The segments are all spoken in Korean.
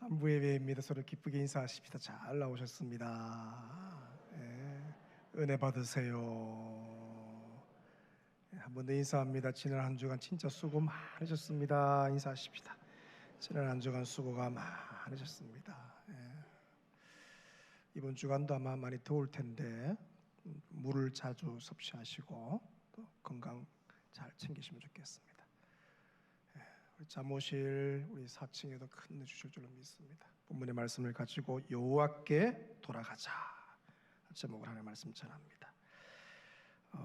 한부 예배입니다. 서로 기쁘게 인사하십시다. 잘 나오셨습니다. 은혜 받으세요. 한 번 더 인사합니다. 지난 한 주간 진짜 수고 많으셨습니다. 인사하십시다. 지난 한 주간 수고가 많으셨습니다. 이번 주간도 아마 많이 더울 텐데 물을 자주 섭취하시고 또 건강 잘 챙기시면 좋겠습니다. 우리 잠오실 우리 4층에도 큰 은혜 주실 줄로 믿습니다. 본문의 말씀을 가지고 여호와께 돌아가자 제목을 하나의 말씀 전합니다.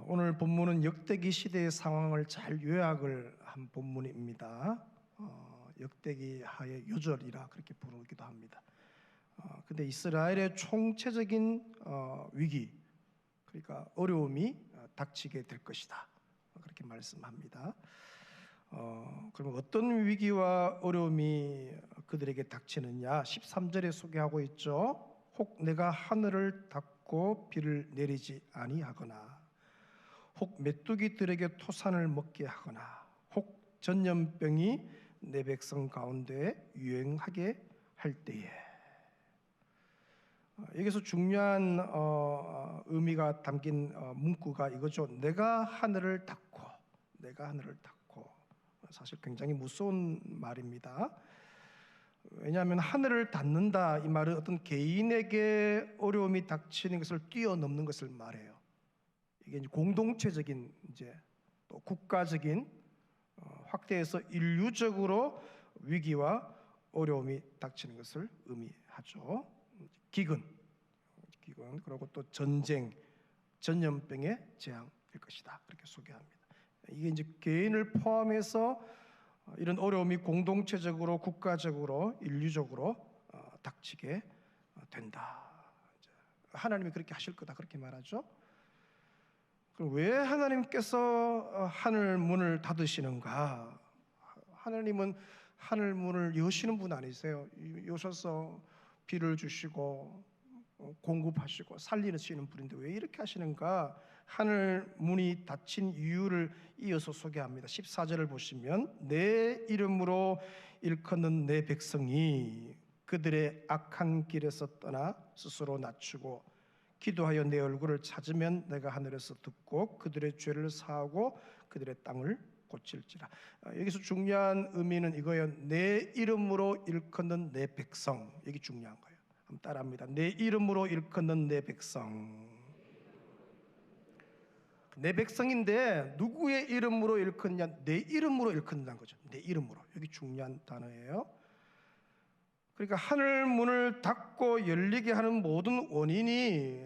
오늘 본문은 역대기 시대의 상황을 잘 요약을 한 본문입니다. 역대기 하의 요절이라 그렇게 부르기도 합니다. 근데 이스라엘의 총체적인 위기, 그러니까 어려움이 닥치게 될 것이다, 그렇게 말씀합니다. 그러면 어떤 위기와 어려움이 그들에게 닥치느냐, 13절에 소개하고 있죠. 혹 내가 하늘을 닫고 비를 내리지 아니하거나, 혹 메뚜기들에게 토산을 먹게 하거나, 혹 전염병이 내 백성 가운데 유행하게 할 때에. 여기서 중요한 의미가 담긴 문구가 이거죠. 내가 하늘을 닫고, 내가 하늘을 닫고. 사실 굉장히 무서운 말입니다. 왜냐하면 하늘을 닫는다, 이 말은 어떤 개인에게 어려움이 닥치는 것을 뛰어넘는 것을 말해요. 이게 이제 공동체적인, 이제 또 국가적인, 확대해서 인류적으로 위기와 어려움이 닥치는 것을 의미하죠. 기근, 그리고 또 전쟁, 전염병의 재앙일 것이다, 그렇게 소개합니다. 이게 이제 개인을 포함해서 이런 어려움이 공동체적으로, 국가적으로, 인류적으로 닥치게 된다. 하나님이 그렇게 하실 거다, 그렇게 말하죠. 그럼 왜 하나님께서 하늘 문을 닫으시는가? 하나님은 하늘 문을 여시는 분 아니세요? 여셔서 비를 주시고 공급하시고 살리시는 분인데 왜 이렇게 하시는가? 하늘 문이 닫힌 이유를 이어서 소개합니다. 14절을 보시면 내 이름으로 일컫는 내 백성이 그들의 악한 길에서 떠나 스스로 낮추고 기도하여 내 얼굴을 찾으면 내가 하늘에서 듣고 그들의 죄를 사하고 그들의 땅을 고칠지라. 여기서 중요한 의미는 이거예요. 내 이름으로 일컫는 내 백성, 여기 중요한 거예요. 한번 따라합니다. 내 이름으로 일컫는 내 백성. 내 백성인데 누구의 이름으로 일컫냐? 내 이름으로 일컫는다는 거죠. 내 이름으로. 여기 중요한 단어예요. 그러니까 하늘 문을 닫고 열리게 하는 모든 원인이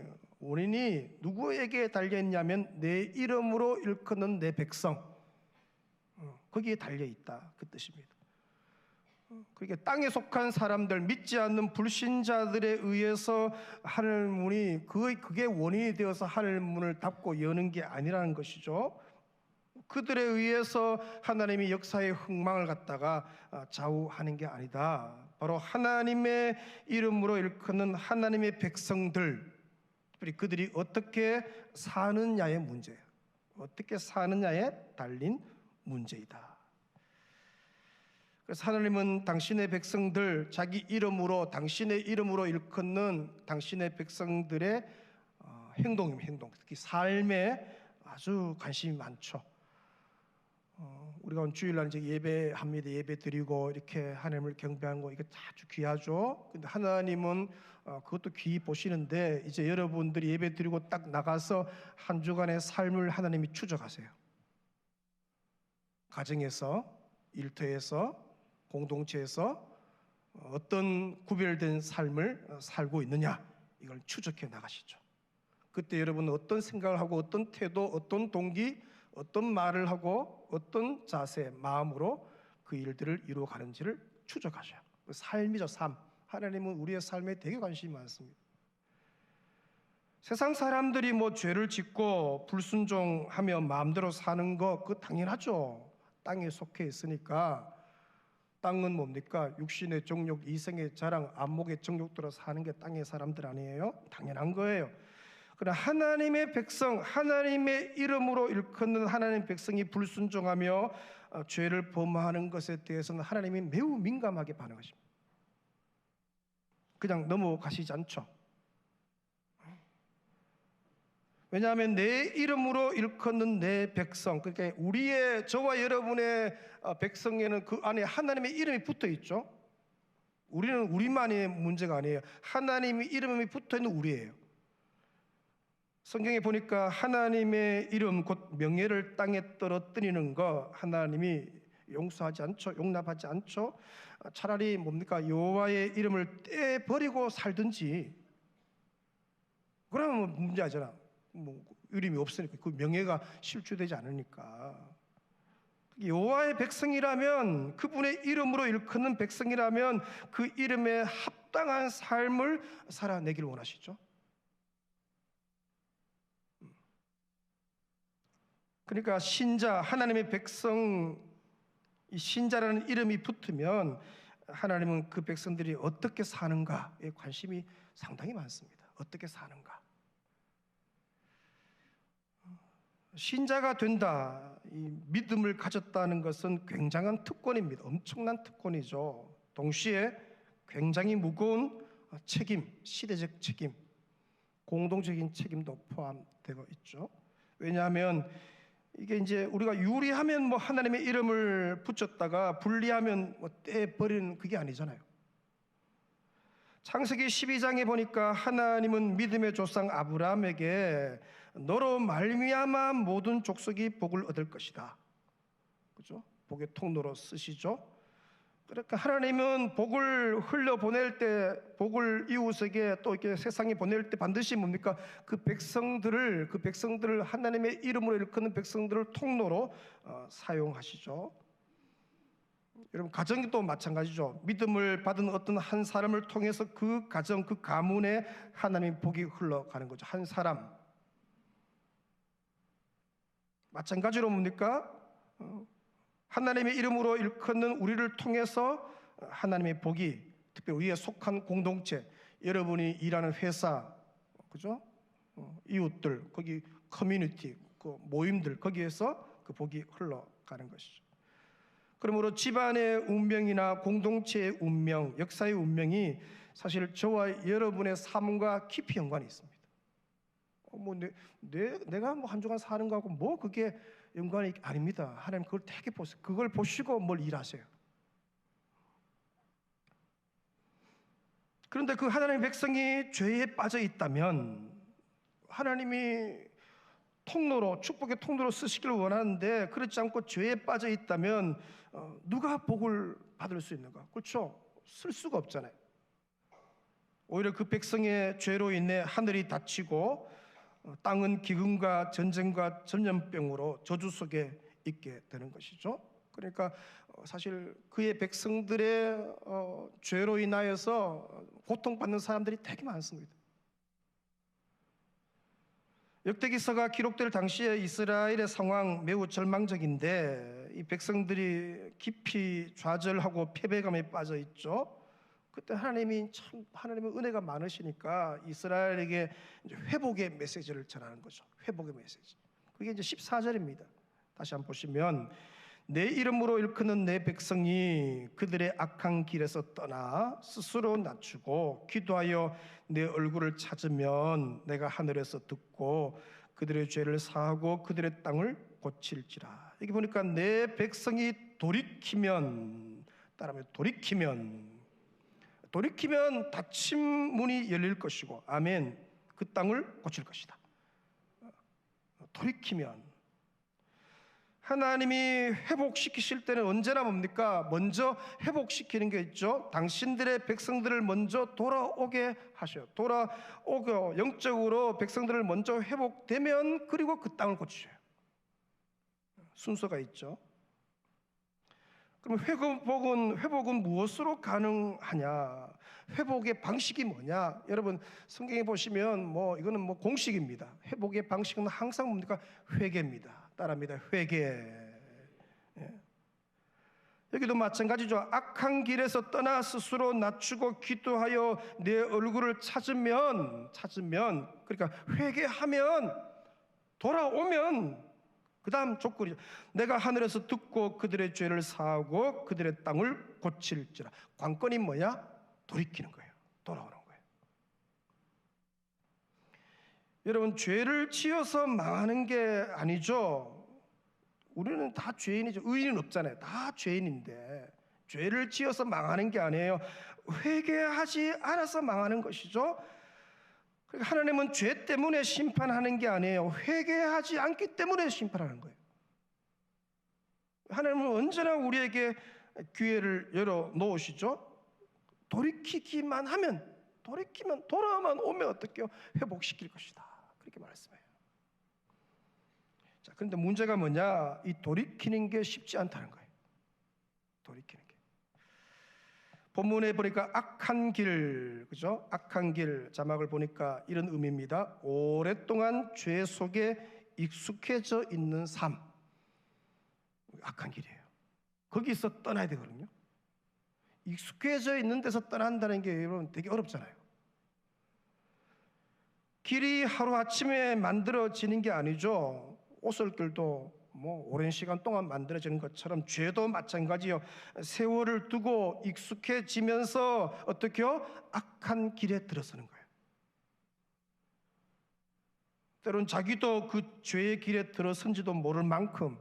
누구에게 달려있냐면 내 이름으로 일컫는 내 백성, 거기에 달려있다, 그 뜻입니다. 그러니까 땅에 속한 사람들, 믿지 않는 불신자들에 의해서 하늘 문이, 그게 원인이 되어서 하늘 문을 닫고 여는 게 아니라는 것이죠. 그들에 의해서 하나님이 역사의 흥망을 갖다가 좌우하는 게 아니다. 바로 하나님의 이름으로 일컫는 하나님의 백성들, 그들이 어떻게 사느냐의 문제예요. 어떻게 사느냐에 달린 문제이다. 그래서 하나님은 당신의 백성들, 자기 이름으로, 당신의 이름으로 일컫는 당신의 백성들의 행동, 특히 삶에 아주 관심이 많죠. 우리가 오늘 주일날 이제 예배합니다. 예배 드리고 이렇게 하나님을 경배하는 거, 이게 아주 귀하죠. 근데 하나님은 그것도 귀히 보시는데, 이제 여러분들이 예배 드리고 딱 나가서 한 주간의 삶을 하나님이 추적하세요. 가정에서, 일터에서, 공동체에서 어떤 구별된 삶을 살고 있느냐, 이걸 추적해 나가시죠. 그때 여러분은 어떤 생각을 하고, 어떤 태도, 어떤 동기, 어떤 말을 하고, 어떤 자세, 마음으로 그 일들을 이루어가는지를 추적하셔요. 삶이죠, 삶. 하나님은 우리의 삶에 되게 관심이 많습니다. 세상 사람들이 뭐 죄를 짓고 불순종하며 마음대로 사는 거, 그거 당연하죠. 땅에 속해 있으니까. 땅은 뭡니까? 육신의 정욕, 이생의 자랑, 안목의 정욕대로 사는 게 땅의 사람들 아니에요? 당연한 거예요. 그러나 하나님의 백성, 하나님의 이름으로 일컫는 하나님의 백성이 불순종하며 죄를 범하는 것에 대해서는 하나님이 매우 민감하게 반응하십니다. 그냥 넘어가시지 않죠. 왜냐하면 내 이름으로 일컫는 내 백성, 그러니까 우리의, 저와 여러분의 백성에는 그 안에 하나님의 이름이 붙어 있죠. 우리는 우리만의 문제가 아니에요. 하나님의 이름이 붙어 있는 우리예요. 성경에 보니까 하나님의 이름 곧 명예를 땅에 떨어뜨리는 거 하나님이 용서하지 않죠. 용납하지 않죠. 차라리 뭡니까? 여호와의 이름을 떼버리고 살든지, 그러면 문제하잖아. 뭐 이름이 없으니까, 그 명예가 실추되지 않으니까. 여호와의 백성이라면, 그분의 이름으로 일컫는 백성이라면 그 이름에 합당한 삶을 살아내기를 원하시죠. 그러니까 신자, 하나님의 백성, 이 신자라는 이름이 붙으면 하나님은 그 백성들이 어떻게 사는가에 관심이 상당히 많습니다. 어떻게 사는가. 신자가 된다, 이 믿음을 가졌다는 것은 굉장한 특권입니다. 엄청난 특권이죠. 동시에 굉장히 무거운 책임, 시대적 책임, 공동적인 책임도 포함되어 있죠. 왜냐하면 이게 이제 우리가 유리하면 뭐 하나님의 이름을 붙였다가 불리하면 뭐 떼버리는 그게 아니잖아요. 창세기 12장에 보니까 하나님은 믿음의 조상 아브라함에게 너로 말미암아 모든 족속이 복을 얻을 것이다, 그죠? 복의 통로로 쓰시죠. 그러니까 하나님은 복을 흘려보낼 때, 복을 이웃에게 또 이렇게 세상에 보낼 때 반드시 뭡니까? 그 백성들을 하나님의 이름으로 일컫는 백성들을 통로로 사용하시죠. 여러분, 가정이 또 마찬가지죠. 믿음을 받은 어떤 한 사람을 통해서 그 가정, 그 가문에 하나님의 복이 흘러가는 거죠. 한 사람. 마찬가지로 뭡니까? 하나님의 이름으로 일컫는 우리를 통해서 하나님의 복이, 특별히 우리에 속한 공동체, 여러분이 일하는 회사, 그죠? 이웃들, 거기 커뮤니티, 그 모임들, 거기에서 그 복이 흘러가는 것이죠. 그러므로 집안의 운명이나 공동체의 운명, 역사의 운명이 사실 저와 여러분의 삶과 깊이 연관이 있습니다. 내가 뭐 한 주간 사는 거하고 뭐 그게 연관이 아닙니다. 하나님 그걸 되게 보세요. 그걸 보시고 뭘 일하세요. 그런데 그 하나님의 백성이 죄에 빠져 있다면 하나님이 통로로, 축복의 통로로 쓰시기를 원하는데 그렇지 않고 죄에 빠져 있다면 누가 복을 받을 수 있는가? 그렇죠? 쓸 수가 없잖아요. 오히려 그 백성의 죄로 인해 하늘이 닫히고 땅은 기근과 전쟁과 전염병으로 저주 속에 있게 되는 것이죠. 그러니까 사실 그의 백성들의 죄로 인하여서 고통받는 사람들이 되게 많습니다. 역대기서가 기록될 당시에 이스라엘의 상황 매우 절망적인데 이 백성들이 깊이 좌절하고 패배감에 빠져 있죠. 그때 하나님의 은혜가 많으시니까 이스라엘에게 이제 회복의 메시지를 전하는 거죠. 회복의 메시지. 그게 이제 14절입니다. 다시 한번 보시면, 내 이름으로 일컫는 내 백성이 그들의 악한 길에서 떠나 스스로 낮추고 기도하여 내 얼굴을 찾으면 내가 하늘에서 듣고 그들의 죄를 사하고 그들의 땅을 고칠지라. 여기 보니까 내 백성이 돌이키면, 따라하면 돌이키면 닫힌 문이 열릴 것이고, 아멘, 그 땅을 고칠 것이다. 돌이키면 하나님이 회복시키실 때는 언제나 뭡니까? 먼저 회복시키는 게 있죠. 당신들의 백성들을 먼저 돌아오게 하셔요. 돌아오고 영적으로 백성들을 먼저 회복되면 그리고 그 땅을 고치셔요. 순서가 있죠. 그럼 회복은 무엇으로 가능하냐? 회복의 방식이 뭐냐? 여러분, 성경에 보시면 이거는 공식입니다. 회복의 방식은 항상 뭡니까? 회개입니다. 따라합니다. 회개. 예. 여기도 마찬가지죠. 악한 길에서 떠나 스스로 낮추고 기도하여 내 얼굴을 찾으면, 그러니까 회개하면, 돌아오면, 그 다음 조건이죠. 내가 하늘에서 듣고 그들의 죄를 사하고 그들의 땅을 고칠지라. 관건이 뭐냐? 돌이키는 거예요. 돌아오는 거예요. 여러분, 죄를 지어서 망하는 게 아니죠. 우리는 다 죄인이죠. 의인은 없잖아요. 다 죄인인데 죄를 지어서 망하는 게 아니에요. 회개하지 않아서 망하는 것이죠. 그러니까 하나님은 죄 때문에 심판하는 게 아니에요. 회개하지 않기 때문에 심판하는 거예요. 하나님은 언제나 우리에게 기회를 열어 놓으시죠. 돌이키기만 하면, 돌아만 오면 어떻게요? 회복시킬 것이다. 그렇게 말씀해요. 자, 그런데 문제가 뭐냐? 이 돌이키는 게 쉽지 않다는 거예요. 돌이키는 게. 본문에 보니까 악한 길, 그죠? 악한 길, 자막을 보니까 이런 의미입니다. 오랫동안 죄 속에 익숙해져 있는 삶. 악한 길이에요. 거기서 떠나야 되거든요. 익숙해져 있는 데서 떠난다는 게 여러분 되게 어렵잖아요. 길이 하루아침에 만들어지는 게 아니죠. 오솔길도 뭐 오랜 시간 동안 만들어지는 것처럼 죄도 마찬가지요. 세월을 두고 익숙해지면서 어떻게요? 악한 길에 들어서는 거예요. 때로는 자기도 그 죄의 길에 들어선지도 모를 만큼.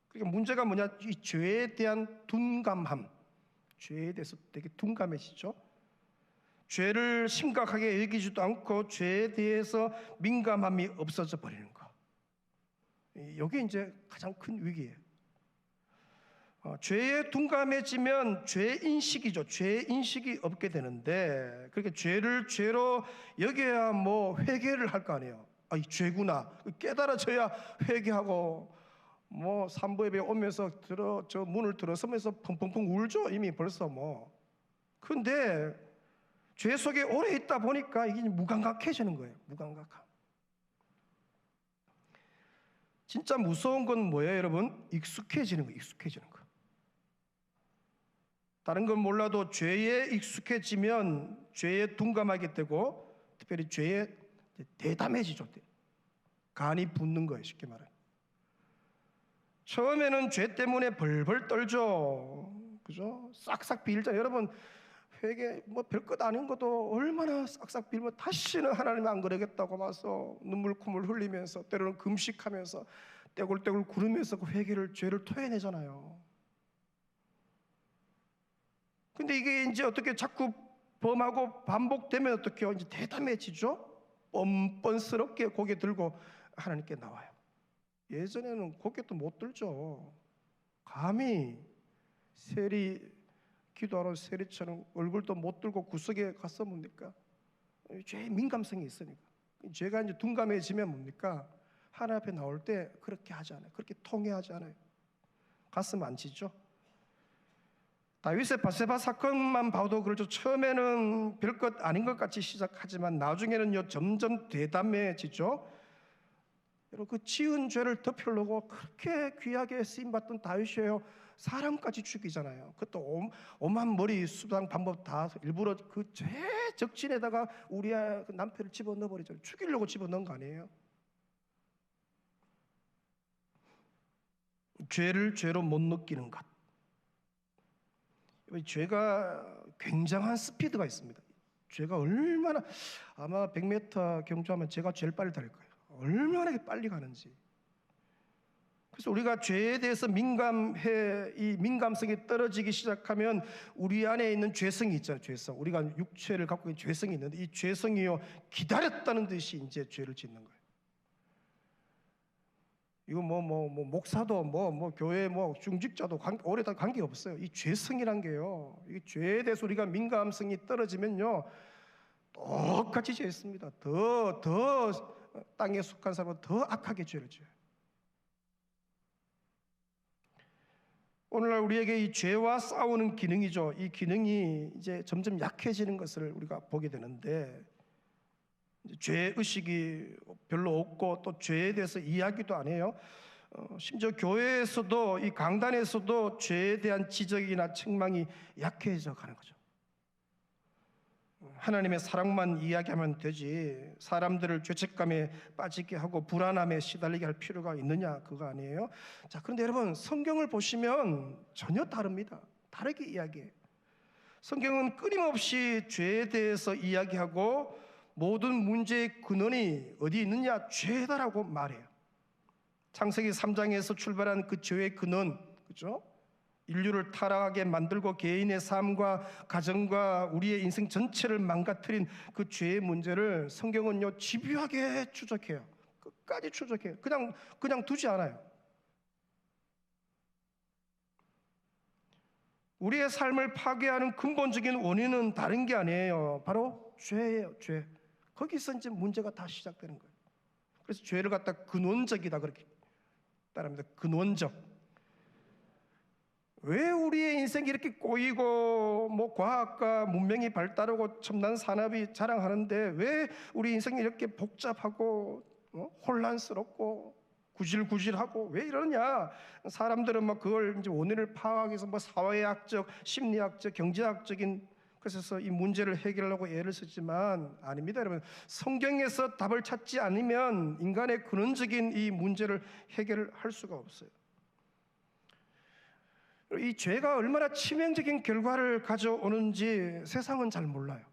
그러니까 문제가 뭐냐? 이 죄에 대한 둔감함. 죄에 대해서 되게 둔감해지죠. 죄를 심각하게 여기지도 않고 죄에 대해서 민감함이 없어져 버리는 거. 이게 이제 가장 큰 위기예요. 죄에 둔감해지면 죄 인식이죠. 죄 인식이 없게 되는데, 그렇게 죄를 죄로 여겨야 뭐 회개를 할 거 아니에요. 이 죄구나 깨달아져야 회개하고, 뭐 산부예배 오면서 저 문을 들어서면서 펑펑펑 울죠. 이미 벌써 뭐. 근데 죄 속에 오래 있다 보니까 이게 무감각해지는 거예요. 무감각함. 진짜 무서운 건 뭐예요, 여러분? 익숙해지는 거, 익숙해지는 거. 다른 건 몰라도 죄에 익숙해지면 죄에 둔감하게 되고, 특별히 죄에 대담해지죠. 간이 붙는 거예요, 쉽게 말해. 처음에는 죄 때문에 벌벌 떨죠. 그죠? 싹싹 빌죠. 여러분, 회개 뭐 별것 아닌 것도 얼마나 싹싹 빌면 다시는 하나님 안 그러겠다고 와서 눈물 콧물 흘리면서, 때로는 금식하면서 떼굴떼굴 구르면서 그 회개를, 죄를 토해내잖아요. 근데 이게 이제 어떻게 자꾸 범하고 반복되면 어떻게요? 이제 대담해지죠. 뻔뻔스럽게 고개 들고 하나님께 나와요. 예전에는 고개도 못 들죠. 감히 기도하러 세리처럼 얼굴도 못 들고 구석에 가서 뭡니까? 죄의 민감성이 있으니까. 죄가 이제 둔감해지면 뭡니까? 하나님 앞에 나올 때 그렇게 하지 않아요. 그렇게 통회하지 않아요. 가슴 안 치죠. 다윗의 바세바 사건만 봐도 그렇죠. 처음에는 별것 아닌 것 같이 시작하지만 나중에는요 점점 대담해지죠. 여러분, 그 지은 죄를 덮으려고 그렇게 귀하게 쓰임받던 다윗이에요. 사람까지 죽이잖아요. 그것도 오만 머리 수당 방법 다 일부러 그 죄 적진에다가 우리의 남편을 집어넣어 버리죠. 죽이려고 집어넣은 거 아니에요. 죄를 죄로 못 느끼는 것. 죄가 굉장한 스피드가 있습니다. 죄가 얼마나, 아마 100m 경주하면 제가 제일 빨리 달릴 거예요. 얼마나 빨리 가는지. 그래서 우리가 죄에 대해서 이 민감성이 떨어지기 시작하면 우리 안에 있는 죄성이 있잖아요. 죄성. 우리가 육체를 갖고 있는 죄성이 있는데 이 죄성이요 기다렸다는 듯이 이제 죄를 짓는 거예요. 이거 목사도 교회 중직자도 오래 다 관계 없어요. 이 죄성이란 게요. 이 죄에 대해서 우리가 민감성이 떨어지면요 똑같이 죄했습니다. 더 땅에 속한 사람은 더 악하게 죄를 지어요. 오늘날 우리에게 이 죄와 싸우는 기능이죠. 이 기능이 이제 점점 약해지는 것을 우리가 보게 되는데, 죄 의식이 별로 없고 또 죄에 대해서 이야기도 안 해요. 심지어 교회에서도, 이 강단에서도 죄에 대한 지적이나 책망이 약해져 가는 거죠. 하나님의 사랑만 이야기하면 되지 사람들을 죄책감에 빠지게 하고 불안함에 시달리게 할 필요가 있느냐, 그거 아니에요. 자, 그런데 여러분 성경을 보시면 전혀 다릅니다. 다르게 이야기해요. 성경은 끊임없이 죄에 대해서 이야기하고 모든 문제의 근원이 어디 있느냐? 죄다라고 말해요. 창세기 3장에서 출발한 그 죄의 근원, 그죠? 인류를 타락하게 만들고 개인의 삶과 가정과 우리의 인생 전체를 망가뜨린 그 죄의 문제를 성경은요 집요하게 추적해요. 끝까지 추적해요. 그냥 두지 않아요. 우리의 삶을 파괴하는 근본적인 원인은 다른 게 아니에요. 바로 죄예요. 죄. 거기서 이제 문제가 다 시작되는 거예요. 그래서 죄를 갖다 근원적이다 그렇게 따릅니다. 근원적. 왜 우리의 인생이 이렇게 꼬이고 뭐 과학과 문명이 발달하고 첨단 산업이 자랑하는데 왜 우리 인생이 이렇게 복잡하고 혼란스럽고 구질구질하고 왜 이러냐? 사람들은 뭐 그걸 이제 원인을 파악하기 위해서 뭐 사회학적, 심리학적, 경제학적인 그래서 이 문제를 해결하려고 애를 쓰지만 아닙니다, 여러분. 성경에서 답을 찾지 않으면 인간의 근원적인 이 문제를 해결할 수가 없어요. 이 죄가 얼마나 치명적인 결과를 가져오는지 세상은 잘 몰라요.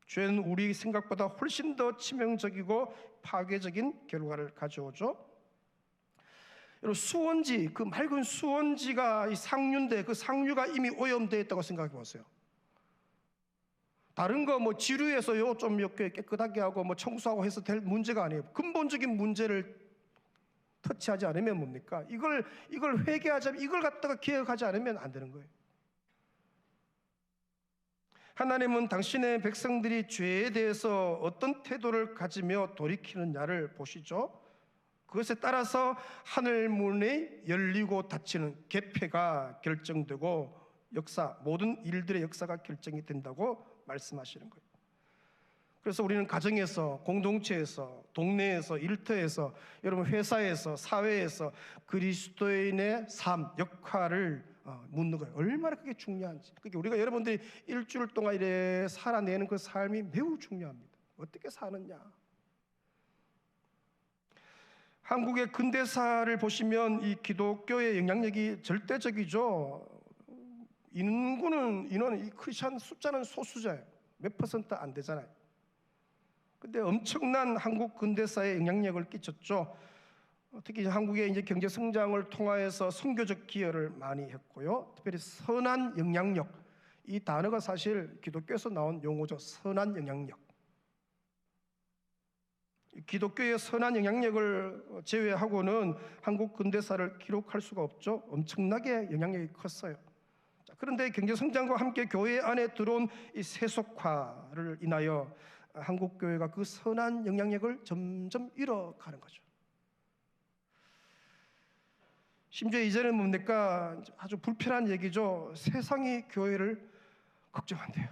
죄는 우리 생각보다 훨씬 더 치명적이고 파괴적인 결과를 가져오죠. 여러분, 수원지, 그 맑은 수원지가 이 상류인데 그 상류가 이미 오염되어 있다고 생각해 보세요. 다른 거 뭐 지류에서요 좀 이렇게 깨끗하게 하고 뭐 청소하고 해서 될 문제가 아니에요. 근본적인 문제를 터치하지 않으면 뭡니까? 이걸 회개하자면 이걸 갖다가 개혁하지 않으면 안 되는 거예요. 하나님은 당신의 백성들이 죄에 대해서 어떤 태도를 가지며 돌이키느냐를 보시죠. 그것에 따라서 하늘 문이 열리고 닫히는 계폐가 결정되고 역사, 모든 일들의 역사가 결정이 된다고 말씀하시는 거예요. 그래서 우리는 가정에서, 공동체에서, 동네에서, 일터에서, 여러분 회사에서, 사회에서 그리스도인의 삶, 역할을 묻는 거예요. 얼마나 그게 중요한지. 그게 우리가 여러분들이 일주일 동안 이래 살아내는 그 삶이 매우 중요합니다. 어떻게 사느냐. 한국의 근대사를 보시면 이 기독교의 영향력이 절대적이죠. 인원, 이 크리스천 숫자는 소수자예요. 몇 퍼센트 안 되잖아요. 근데 엄청난 한국 근대사에 영향력을 끼쳤죠. 특히 한국의 이제 경제 성장을 통하여서 선교적 기여를 많이 했고요. 특별히 선한 영향력, 이 단어가 사실 기독교에서 나온 용어죠. 선한 영향력. 기독교의 선한 영향력을 제외하고는 한국 근대사를 기록할 수가 없죠. 엄청나게 영향력이 컸어요. 그런데 경제 성장과 함께 교회 안에 들어온 이 세속화를 인하여 한국 교회가 그 선한 영향력을 점점 잃어가는 거죠. 심지어 이제는 뭡니까? 아주 불편한 얘기죠. 세상이 교회를 걱정한대요.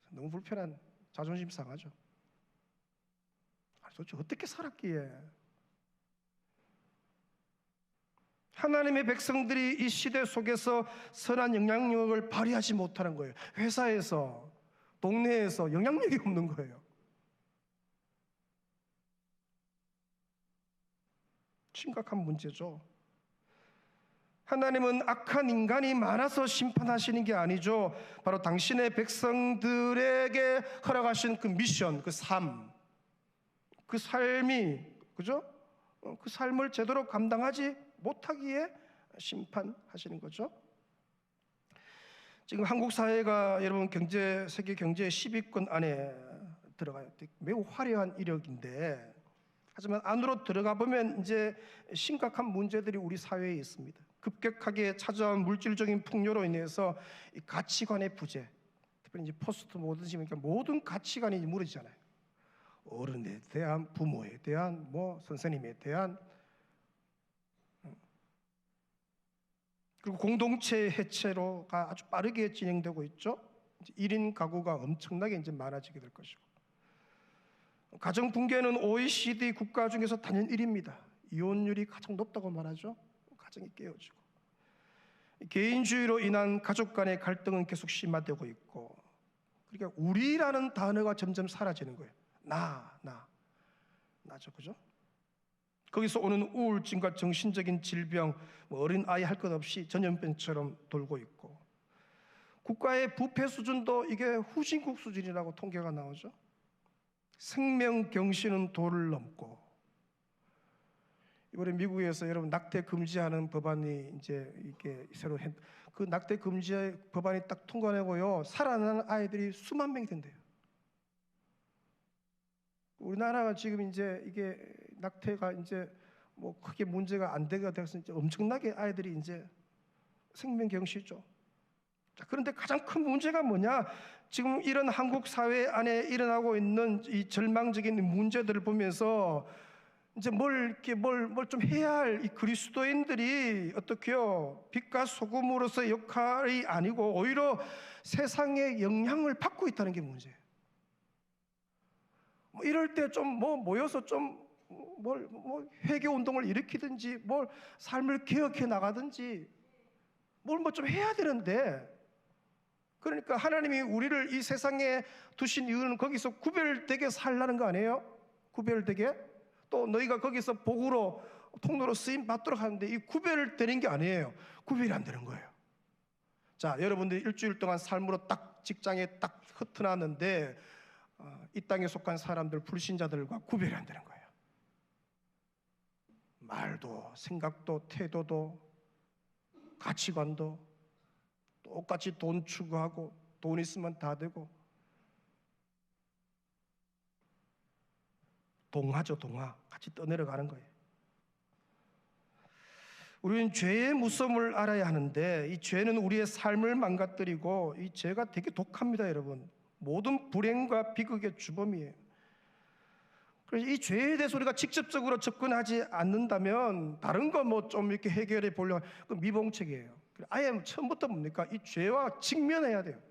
너무 불편한, 자존심 상하죠. 도대체 어떻게 살았기에? 하나님의 백성들이 이 시대 속에서 선한 영향력을 발휘하지 못하는 거예요. 회사에서, 동네에서 영향력이 없는 거예요. 심각한 문제죠. 하나님은 악한 인간이 많아서 심판하시는 게 아니죠. 바로 당신의 백성들에게 허락하신 그 미션, 그 삶, 그 삶이, 그죠? 그 삶을 제대로 감당하지 못하기에 심판하시는 거죠. 지금 한국 사회가 여러분 세계 경제 10위권 안에 들어가요. 매우 화려한 이력인데, 하지만 안으로 들어가 보면 이제 심각한 문제들이 우리 사회에 있습니다. 급격하게 찾아온 물질적인 풍요로 인해서 이 가치관의 부재, 특별히 이제 포스트 모더니즘이니까 모든 가치관이 무너지잖아요. 어른에 대한, 부모에 대한, 뭐 선생님에 대한, 그리고 공동체 해체로가 아주 빠르게 진행되고 있죠. 1인 가구가 엄청나게 이제 많아지게 될 것이고, 가정 붕괴는 OECD 국가 중에서 단연 1위입니다. 이혼율이 가장 높다고 말하죠. 가정이 깨어지고, 개인주의로 인한 가족 간의 갈등은 계속 심화되고 있고, 그러니까 우리라는 단어가 점점 사라지는 거예요. 나죠, 그죠? 거기서 오는 우울증과 정신적인 질병, 어린 아이 할 것 없이 전염병처럼 돌고 있고, 국가의 부패 수준도 이게 후진국 수준이라고 통계가 나오죠. 생명 경시는 도를 넘고, 이번에 미국에서 여러분 낙태 금지하는 법안이 이제 이게 새로 그 낙태 금지 법안이 딱 통과되고요, 살아나는 아이들이 수만 명이 된대요. 우리나라가 지금 이제 이게 낙태가 이제 뭐 크게 문제가 안 되게 돼서 이제 엄청나게 아이들이 이제 생명 경시죠. 자, 그런데 가장 큰 문제가 뭐냐? 지금 이런 한국 사회 안에 일어나고 있는 이 절망적인 문제들을 보면서 이제 뭘 좀 해야 할 이 그리스도인들이 어떻게요? 빛과 소금으로서의 역할이 아니고 오히려 세상에 영향을 받고 있다는 게 문제예요. 뭐 이럴 때 좀 모여서 좀 회개 운동을 일으키든지 뭘 삶을 개혁해 나가든지 뭘 좀 해야 되는데, 그러니까 하나님이 우리를 이 세상에 두신 이유는 거기서 구별되게 살라는 거 아니에요? 구별되게? 또 너희가 거기서 복으로 통로로 쓰임 받도록 하는데 이 구별되는 게 아니에요. 구별이 안 되는 거예요. 자, 여러분들이 일주일 동안 삶으로 딱 직장에 딱 흩어놨는데 이 땅에 속한 사람들, 불신자들과 구별이 안 되는 거예요. 말도, 생각도, 태도도, 가치관도 똑같이 돈 추구하고 돈 있으면 다 되고, 동화죠, 동화. 같이 떠내려가는 거예요. 우리는 죄의 무서움을 알아야 하는데 이 죄는 우리의 삶을 망가뜨리고 이 죄가 되게 독합니다, 여러분. 모든 불행과 비극의 주범이에요. 그래서 이 죄에 대해서 우리가 직접적으로 접근하지 않는다면 다른 거 뭐 좀 이렇게 해결해 보려고 그 미봉책이에요. 아예 처음부터 뭡니까? 이 죄와 직면해야 돼요.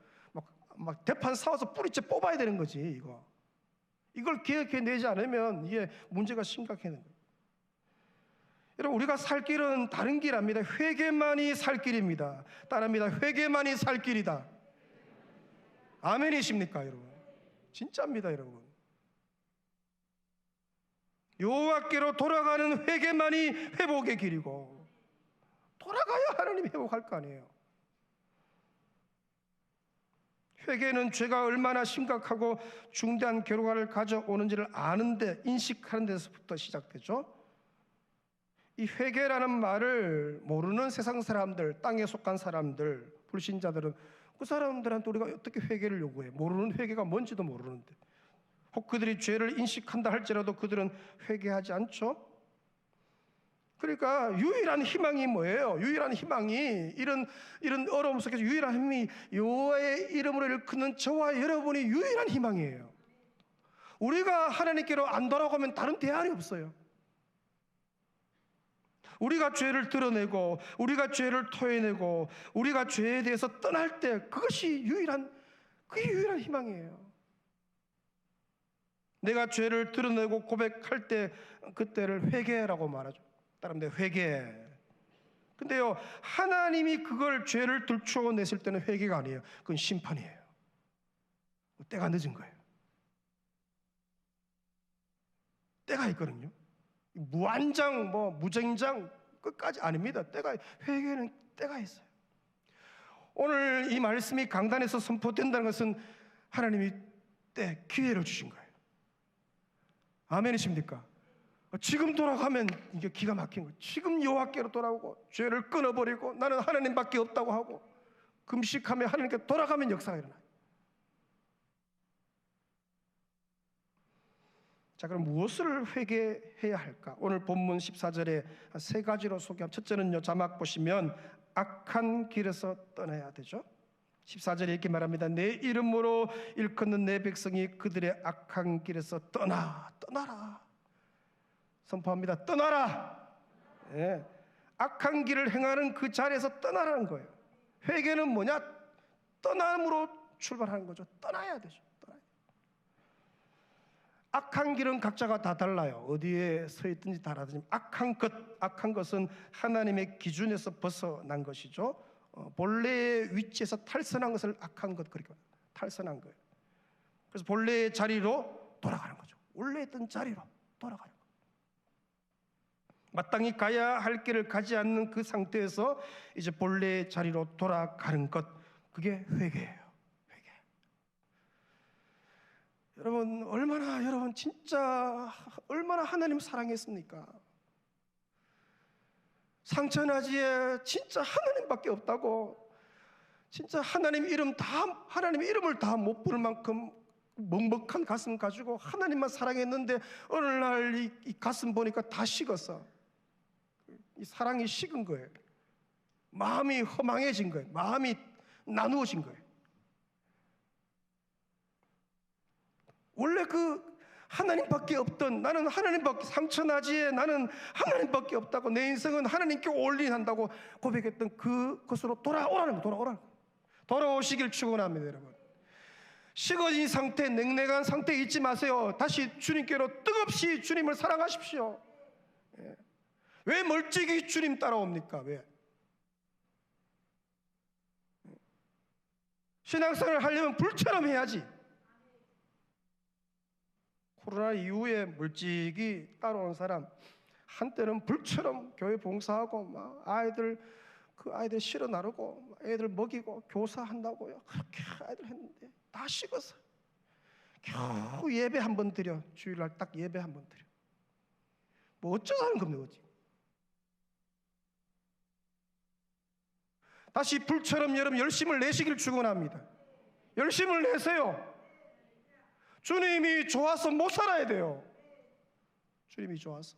막 대판 싸워서 뿌리째 뽑아야 되는 거지, 이거. 이걸 기억해내지 않으면 이게 문제가 심각해지는 거예요. 여러분, 우리가 살 길은 다른 길 압니다. 회개만이 살 길입니다. 따라합니다. 회개만이 살 길이다. 아멘이십니까, 여러분? 진짜입니다, 여러분. 여호와께로 돌아가는 회개만이 회복의 길이고, 돌아가야 하나님이 회복할 거 아니에요. 회개는 죄가 얼마나 심각하고 중대한 결과를 가져오는지를 아는데, 인식하는 데서부터 시작되죠. 이 회개라는 말을 모르는 세상 사람들, 땅에 속한 사람들, 불신자들은 그 사람들한테 우리가 어떻게 회개를 요구해? 모르는 회개가 뭔지도 모르는데, 혹 그들이 죄를 인식한다 할지라도 그들은 회개하지 않죠. 그러니까 유일한 희망이 뭐예요? 유일한 희망이 이런 어려움 속에서 유일한 희망이 여호와의 이름으로 일컫는 저와 여러분이 유일한 희망이에요. 우리가 하나님께로 안 돌아가면 다른 대안이 없어요. 우리가 죄를 드러내고 우리가 죄를 토해내고 우리가 죄에 대해서 떠날 때 그게 유일한 희망이에요. 내가 죄를 드러내고 고백할 때 그때를 회개라고 말하죠. 따라합니다. 회개. 근데요, 하나님이 그걸 죄를 들추어냈을 때는 회개가 아니에요. 그건 심판이에요. 때가 늦은 거예요. 때가 있거든요. 무한장, 무쟁장 끝까지 아닙니다. 회개는 때가 있어요. 오늘 이 말씀이 강단에서 선포된다는 것은 하나님이 기회를 주신 거예요. 아멘이십니까? 지금 돌아가면 이게 기가 막힌 거예요. 지금 여호와께로 돌아오고 죄를 끊어버리고 나는 하나님밖에 없다고 하고 금식하며 하나님께 돌아가면 역사가 일어나요. 자, 그럼 무엇을 회개해야 할까? 오늘 본문 14절에 세 가지로 소개합니다. 첫째는요, 자막 보시면 악한 길에서 떠나야 되죠. 14절에 이렇게 말합니다. 내 이름으로 일컫는 내 백성이 그들의 악한 길에서 떠나라. 선포합니다. 떠나라. 예. 악한 길을 행하는 그 자리에서 떠나라는 거예요. 회개는 뭐냐? 떠남으로 출발하는 거죠. 떠나야 되죠. 악한 길은 각자가 다 달라요. 어디에 서 있든지 다르든지 악한 것은 하나님의 기준에서 벗어난 것이죠. 본래의 위치에서 탈선한 것을 악한 것, 그렇게 탈선한 거예요. 그래서 본래의 자리로 돌아가는 거죠. 원래 있던 자리로 돌아가는 거예요. 마땅히 가야 할 길을 가지 않는 그 상태에서 이제 본래의 자리로 돌아가는 것, 그게 회개예요. 회개. 여러분 진짜 얼마나 하나님 사랑했습니까? 상처나지에 진짜 하나님밖에 없다고, 진짜 하나님 이름을 다 못 부를 만큼 먹먹한 가슴 가지고 하나님만 사랑했는데 어느 날 이 가슴 보니까 다 식었어. 이 사랑이 식은 거예요. 마음이 허망해진 거예요. 마음이 나누어진 거예요. 원래 그 하나님밖에 없던, 나는 하나님밖에, 상처나지에 나는 하나님밖에 없다고, 내 인생은 하나님께 올인한다고 고백했던 그것으로 돌아오시길 축원합니다. 여러분, 식어진 상태, 냉랭한 상태에 있지 마세요. 다시 주님께로 뜨겁이 주님을 사랑하십시오. 왜 멀찍이 주님 따라옵니까? 왜? 신앙생활을 하려면 불처럼 해야지. 코로나 이후에 멀찍이 따라온 사람, 한때는 불처럼 교회 봉사하고 막 아이들 실어 나르고 애들 먹이고 교사한다고요. 그렇게 아이들 했는데 다 식었어. 겨우 예배 한 번 드려. 주일날 딱 예배 한 번 드려. 뭐 어쩌자는 겁니까? 어찌? 다시 불처럼 여러분 열심을 내시길 축원합니다. 열심을 내세요. 주님이 좋아서 못 살아야 돼요. 주님이 좋아서.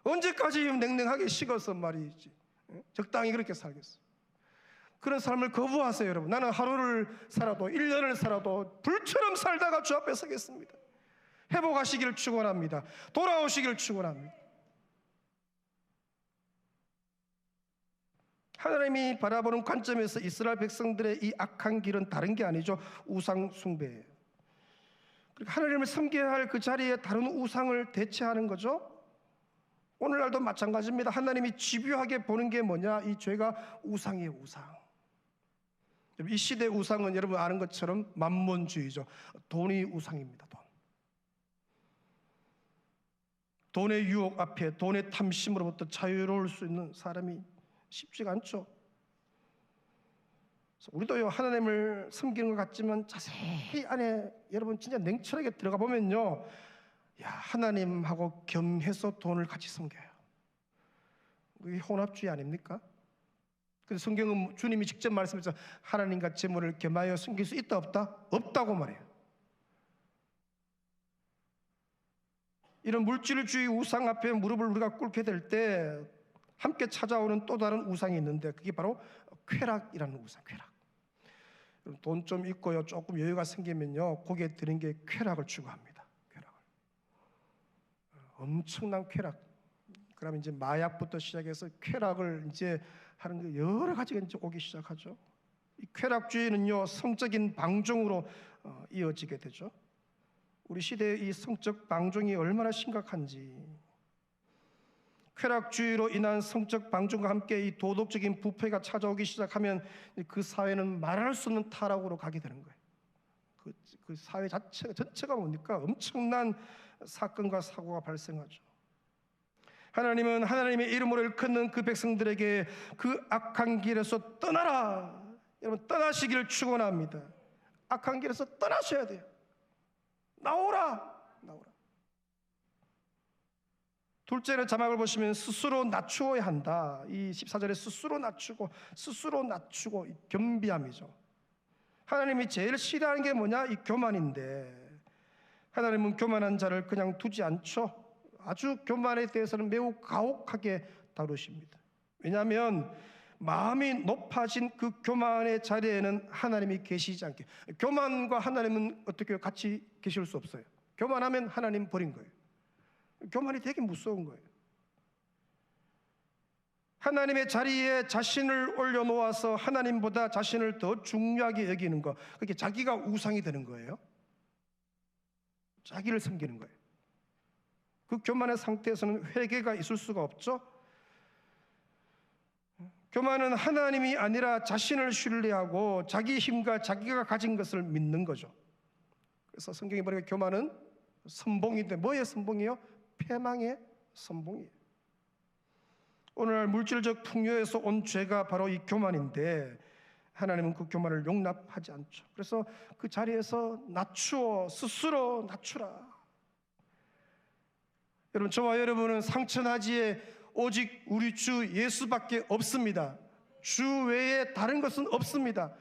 언제까지 냉랭하게 식어서 말이지 적당히 그렇게 살겠어. 그런 삶을 거부하세요. 여러분, 나는 하루를 살아도 1년을 살아도 불처럼 살다가 주 앞에 서겠습니다. 회복하시기를 축원합니다. 돌아오시기를 축원합니다. 하나님이 바라보는 관점에서 이스라엘 백성들의 이 악한 길은 다른 게 아니죠. 우상 숭배예요. 하나님을 섬겨야 할 그 자리에 다른 우상을 대체하는 거죠. 오늘날도 마찬가지입니다. 하나님이 집요하게 보는 게 뭐냐? 이 죄가 우상이에요. 우상. 이 시대의 우상은 여러분 아는 것처럼 만몬주의죠. 돈이 우상입니다. 돈의 유혹 앞에, 돈의 탐심으로부터 자유로울 수 있는 사람이 쉽지가 않죠. 우리도요, 하나님을 섬기는 것 같지만 자세히 안에 여러분 진짜 냉철하게 들어가 보면요, 야, 하나님하고 겸해서 돈을 같이 섬겨요. 그게 혼합주의 아닙니까? 그래서 성경은 주님이 직접 말씀해서 하나님과 재물을 겸하여 섬길 수 있다 없다? 없다고 말해요. 이런 물질주의 우상 앞에 무릎을 우리가 꿇게 될 때 함께 찾아오는 또 다른 우상이 있는데 그게 바로 쾌락이라는 우상. 쾌락. 돈 좀 있고요, 조금 여유가 생기면요, 거기에 드는 게 쾌락을 추구합니다. 쾌락을. 엄청난 쾌락. 그러면 이제 마약부터 시작해서 쾌락을 이제 하는 게 여러 가지가 이제 오기 시작하죠. 이 쾌락주의는요, 성적인 방종으로 이어지게 되죠. 우리 시대의 이 성적 방종이 얼마나 심각한지. 쾌락주의로 인한 성적 방종과 함께 이 도덕적인 부패가 찾아오기 시작하면 그 사회는 말할 수 없는 타락으로 가게 되는 거예요. 그 사회 전체가 뭡니까? 엄청난 사건과 사고가 발생하죠. 하나님은 하나님의 이름으로 일컫는 그 백성들에게 그 악한 길에서 떠나라. 여러분, 떠나시기를 축원합니다. 악한 길에서 떠나셔야 돼요. 나오라. 둘째는 자막을 보시면 스스로 낮추어야 한다. 이 14절에 스스로 낮추고 이 겸비함이죠. 하나님이 제일 싫어하는 게 뭐냐? 이 교만인데 하나님은 교만한 자를 그냥 두지 않죠. 아주 교만에 대해서는 매우 가혹하게 다루십니다. 왜냐하면 마음이 높아진 그 교만의 자리에는 하나님이 계시지 않게. 교만과 하나님은 어떻게 같이 계실 수 없어요. 교만하면 하나님 버린 거예요. 교만이 되게 무서운 거예요. 하나님의 자리에 자신을 올려놓아서 하나님보다 자신을 더 중요하게 여기는 거, 그게 자기가 우상이 되는 거예요. 자기를 섬기는 거예요. 그 교만의 상태에서는 회개가 있을 수가 없죠. 교만은 하나님이 아니라 자신을 신뢰하고 자기 힘과 자기가 가진 것을 믿는 거죠. 그래서 성경이 말하기에 교만은 선봉인데, 뭐의 선봉이요? 패망의 선봉이에요. 오늘날 물질적 풍요에서 온 죄가 바로 이 교만인데, 하나님은 그 교만을 용납하지 않죠. 그래서 그 자리에서 낮추어 스스로 낮추라. 여러분, 저와 여러분은 상처나지에 오직 우리 주 예수밖에 없습니다. 주 외에 다른 것은 없습니다.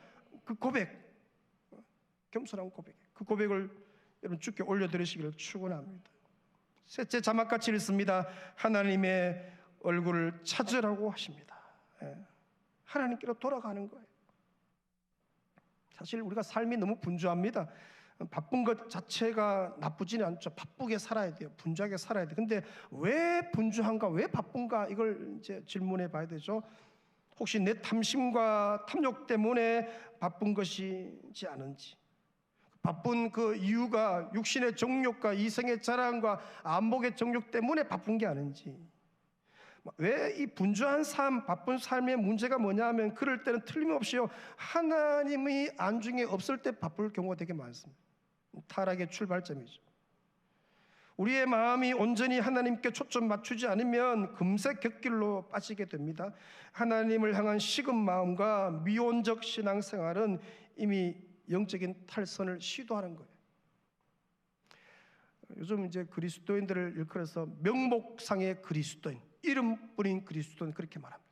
그 고백, 겸손한 고백, 그 고백을 여러분 주께 올려드리시기를 축원합니다. 셋째, 자막같이 읽습니다. 하나님의 얼굴을 찾으라고 하십니다. 하나님께로 돌아가는 거예요. 사실 우리가 삶이 너무 분주합니다. 바쁜 것 자체가 나쁘지는 않죠. 바쁘게 살아야 돼요. 분주하게 살아야 돼요. 근데 왜 분주한가, 왜 바쁜가, 이걸 이제 질문해 봐야 되죠. 혹시 내 탐심과 탐욕 때문에 바쁜 것이지 않은지, 바쁜 그 이유가 육신의 정욕과 이성의 자랑과 안목의 정욕 때문에 바쁜 게 아닌지, 왜 이 분주한 삶, 바쁜 삶의 문제가 뭐냐 하면 그럴 때는 틀림없이요, 하나님이 안중에 없을 때 바쁠 경우가 되게 많습니다. 타락의 출발점이죠. 우리의 마음이 온전히 하나님께 초점 맞추지 않으면 금세 곁길로 빠지게 됩니다. 하나님을 향한 식은 마음과 미온적 신앙생활은 이미 영적인 탈선을 시도하는 거예요. 요즘 이제 그리스도인들을 일컬어서 명목상의 그리스도인, 이름뿐인 그리스도인, 그렇게 말합니다.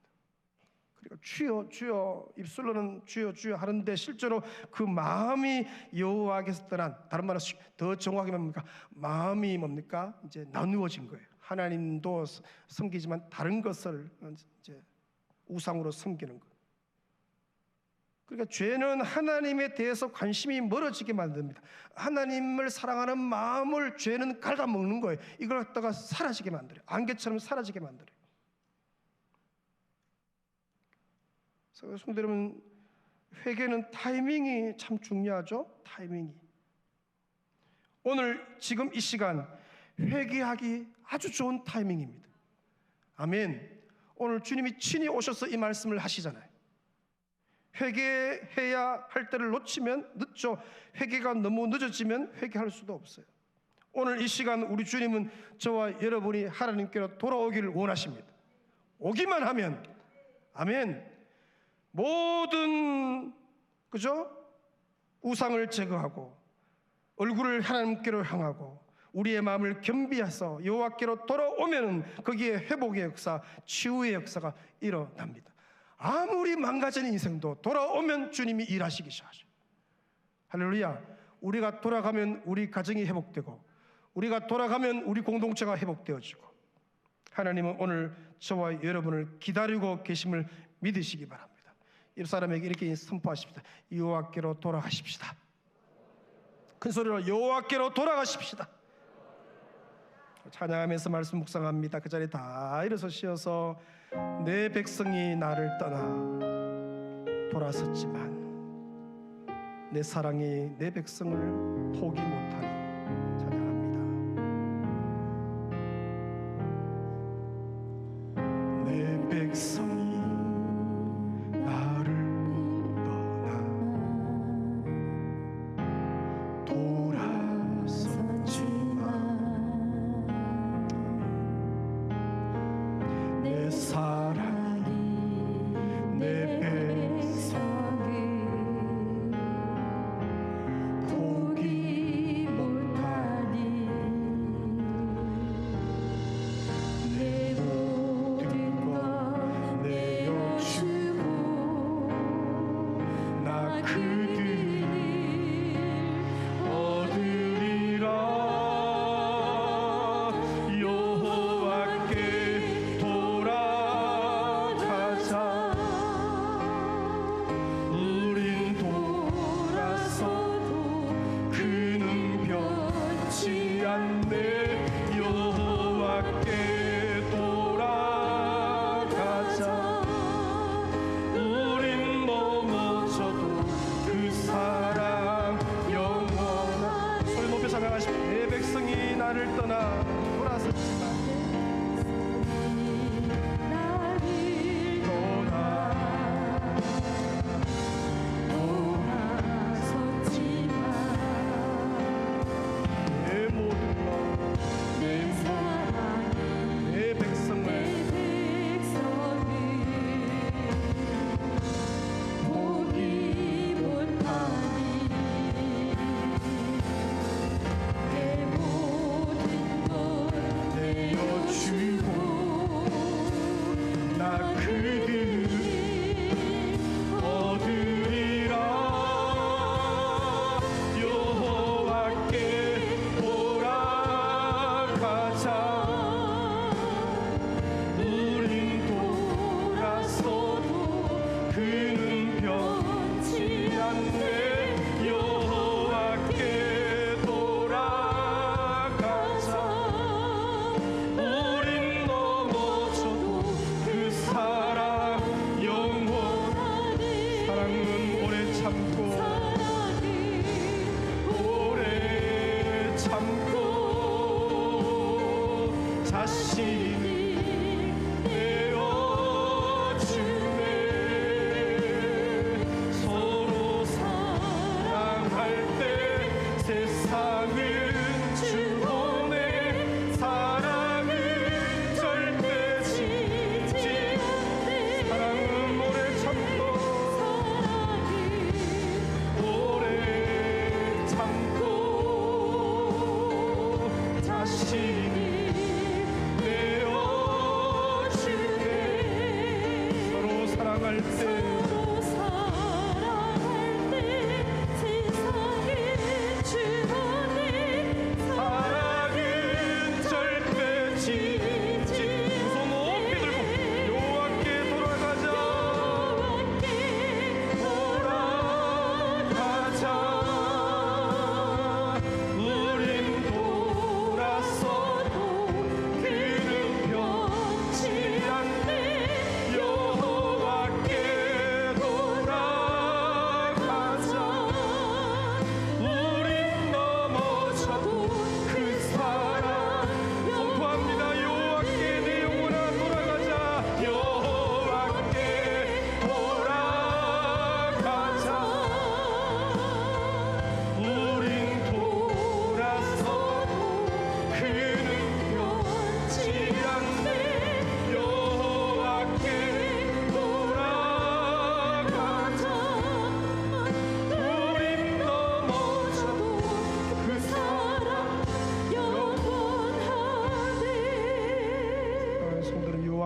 그러니까 주여 주여, 입술로는 주여 주여 하는데 실제로 그 마음이 여호와께서 떠난, 다른 말로 더 정확하게 뭡니까? 마음이 뭡니까? 이제 나누어진 거예요. 하나님도 섬기지만 다른 것을 이제 우상으로 섬기는 거예요. 그러니까 죄는 하나님에 대해서 관심이 멀어지게 만듭니다. 하나님을 사랑하는 마음을 죄는 갉아먹는 거예요. 이걸 갖다가 사라지게 만들어요. 안개처럼 사라지게 만들어요. 그래서 성도 여러분, 회개는 타이밍이 참 중요하죠. 타이밍이. 오늘 지금 이 시간 회개하기 아주 좋은 타이밍입니다. 아멘. 오늘 주님이 친히 오셔서 이 말씀을 하시잖아요. 회개해야 할 때를 놓치면 늦죠. 회개가 너무 늦어지면 회개할 수도 없어요. 오늘 이 시간 우리 주님은 저와 여러분이 하나님께로 돌아오기를 원하십니다. 오기만 하면, 아멘, 모든, 그죠? 우상을 제거하고 얼굴을 하나님께로 향하고 우리의 마음을 겸비해서 여호와께로 돌아오면은 거기에 회복의 역사, 치유의 역사가 일어납니다. 아무리 망가진 인생도 돌아오면 주님이 일하시기 시작하죠. 할렐루야. 우리가 돌아가면 우리 가정이 회복되고, 우리가 돌아가면 우리 공동체가 회복되어지고, 하나님은 오늘 저와 여러분을 기다리고 계심을 믿으시기 바랍니다. 옆 사람에게 이렇게 선포하십시다. 여호와께로 돌아가십시다. 큰 소리로 여호와께로 돌아가십시다. 찬양하면서 말씀 묵상합니다. 그 자리에 다 일어서시어서 내 백성이 나를 떠나 돌아섰지만 내 사랑이 내 백성을 포기 못하니 찬양합니다. 내 백성이 나를 떠나 돌아섰지만 내 사랑이 내 백성을 포기 못하니 내 모든 것 내어주고 나 그들을 얻으리라. 여호와께 돌아가자. 우린 돌아서도 그는 변치 않네. 여호와께 돌아가자. 우린 넘어져도 그 사랑 영원한. 소리 높여 찬양하십시오. 내 백성이 나를 떠나 돌아섰지만 내 모든 것 내 사랑이 내 백성을 포기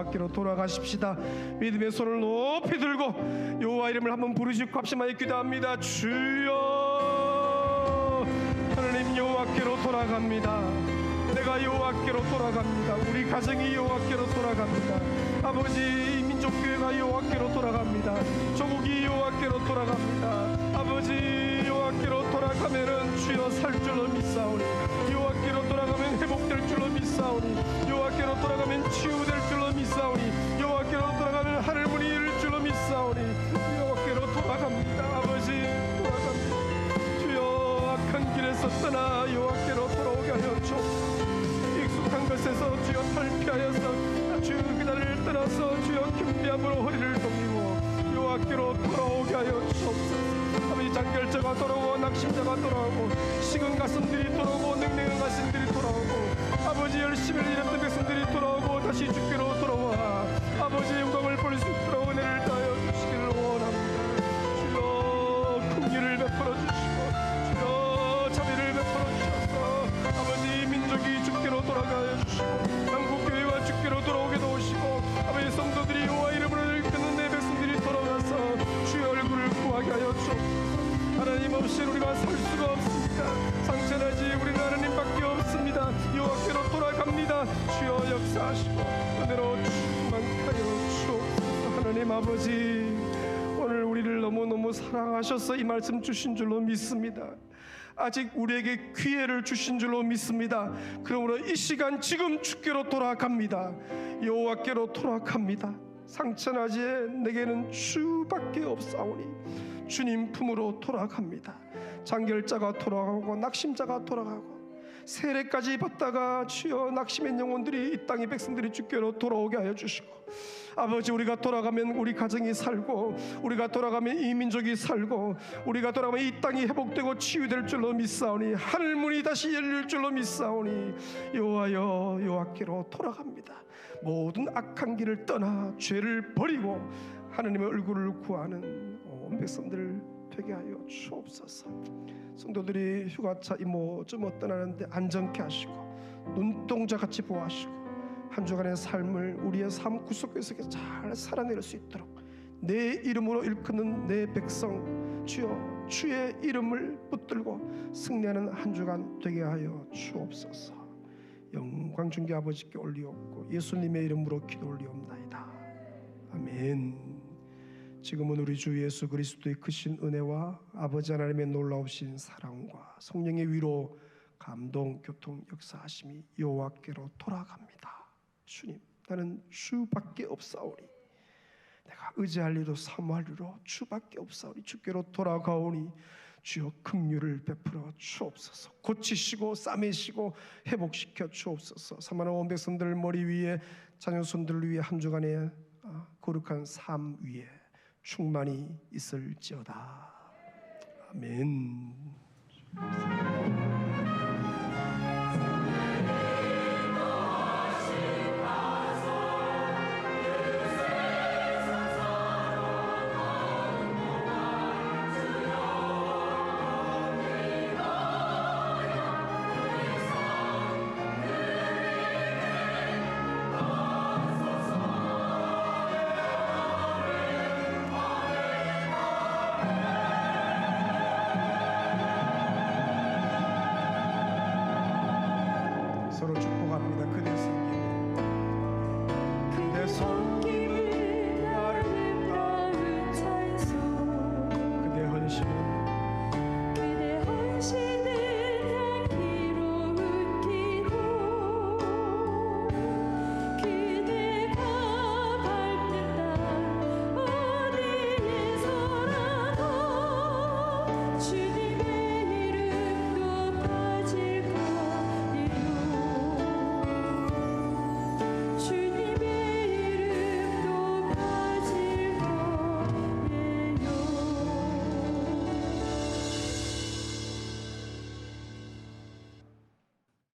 여호와께로 돌아가십시다. 믿음의 손을 높이 들고 여호와 이름을 한번 부르시고 합심하여 기도합니다. 주여, 하나님 여호와께로 돌아갑니다. 내가 여호와께로 돌아갑니다. 우리 가정이 여호와께로 돌아갑니다. 아버지, 민족교회가 여호와께로 돌아갑니다. 조국이 여호와께로 돌아갑니다. 아버지, 여호와께로 돌아가면은 주여 살 줄로 믿사오니, 여호와께로 돌아가면 회복될 줄로 믿사오니, 여호와께로 돌아가면 치유될 줄로 믿사오니, 여호와께로 돌아가면 하늘 문이 열릴 줄로 믿사오니, 여호와께로 돌아갑니다. 아버지, 돌아갑니다. 주여, 악한 길에서 떠나 여호와께로 돌아오게 하여 주옵소서. 익숙한 것에서 주여 탈피하여서 주여 그날을 떠나서 주여 겸비함으로 허리를 동이고 여호와께로 돌아오게 하여 주옵소서. 아버지, 장결자가 돌아오고 낙심자가 돌아오고 식은 가슴들이 돌아오고 냉랭한 가슴들이 돌아오고 아버지, 열심을 잃었던 백성들이 돌아오고 다시 주께로 돌아와 아버지의 영광을 볼 수 있도록 은혜를 다하여 주시기를 원합니다. 주여, 긍휼을 베풀어 주시고 주여, 자비를 베풀어 주셔서 아버지, 민족이 주께로 돌아가여 주시고 한국교회와 주께로 돌아오게 도우시고 아버지, 성도들이 여호와 이름으로 일컫는 내 백성들이 돌아가서 주의 얼굴을 구하게 하여 주옵소서. 하나님 없이 우리가 살 수가 없습니다. 상천하지 우리는 하나님밖에 없습니다. 여호와께로 돌아갑니다. 주여 역사하시고 은혜로 충만하여 주옵소서. 하나님 아버지, 오늘 우리를 너무너무 사랑하셔서 이 말씀 주신 줄로 믿습니다. 아직 우리에게 기회를 주신 줄로 믿습니다. 그러므로 이 시간 지금 주께로 돌아갑니다. 여호와께로 돌아갑니다. 상천하지 내게는 주밖에 없사오니 주님 품으로 돌아갑니다. 장결자가 돌아가고 낙심자가 돌아가고 세례까지 받다가 주여 낙심한 영혼들이 이 땅의 백성들이 주께로 돌아오게 하여 주시고 아버지, 우리가 돌아가면 우리 가정이 살고 우리가 돌아가면 이 민족이 살고 우리가 돌아가면 이 땅이 회복되고 치유될 줄로 믿사오니 하늘 문이 다시 열릴 줄로 믿사오니 여호와여, 여호와께로 돌아갑니다. 모든 악한 길을 떠나 죄를 버리고 하나님의 얼굴을 구하는 온 백성들 되게 하여 주옵소서. 성도들이 휴가차 이모저모 떠나는데 안전케 하시고 눈동자같이 보호하시고 한 주간의 삶을 우리의 삶 구석구석에 잘 살아낼 수 있도록 내 이름으로 일컫는 내 백성 주여, 주의 이름을 붙들고 승리하는 한 주간 되게 하여 주옵소서. 영광 중계 아버지께 올리옵고 예수님의 이름으로 기도 올리옵나이다. 아멘. 지금은 우리 주 예수 그리스도의 크신 은혜와 아버지 하나님의 놀라우신 사랑과 성령의 위로, 감동, 교통, 역사하심이 여호와께로 돌아갑니다. 주님, 나는 주밖에 없사오니 내가 의지할 이도 사모할 이도 주밖에 없사오니 주께로 돌아가오니 주여 긍휼을 베풀어 주옵소서. 고치시고 싸매시고 회복시켜 주옵소서. 사랑하는 온 백성들 머리 위에 자녀 손들 위에 한 주간의 거룩한 삶 위에 충만히 있을지어다. 아멘.